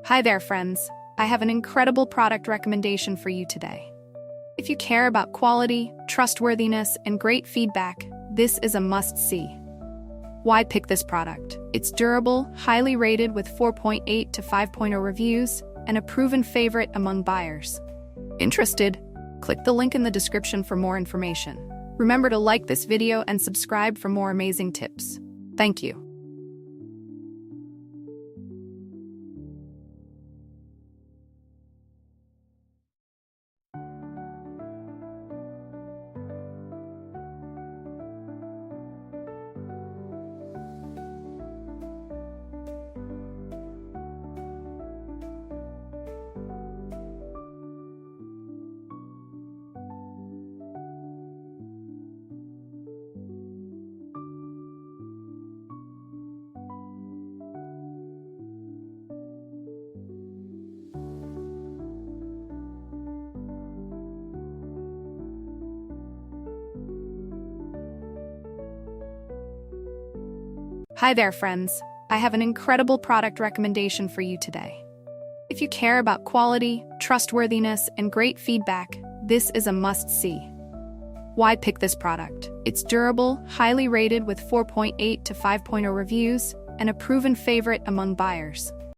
Hi there, friends. I have an incredible product recommendation for you today. If you care about quality, trustworthiness, and great feedback, this is a must-see. Why pick this product? It's durable, highly rated with 4.8 to 5.0 reviews, and a proven favorite among buyers. Interested? Click the link in the description for more information. Remember to like this video and subscribe for more amazing tips. Thank you. Hi there, friends. I have an incredible product recommendation for you today. If you care about quality, trustworthiness, and great feedback, this is a must-see. Why pick this product? It's durable, highly rated with 4.8 to 5.0 reviews, and a proven favorite among buyers.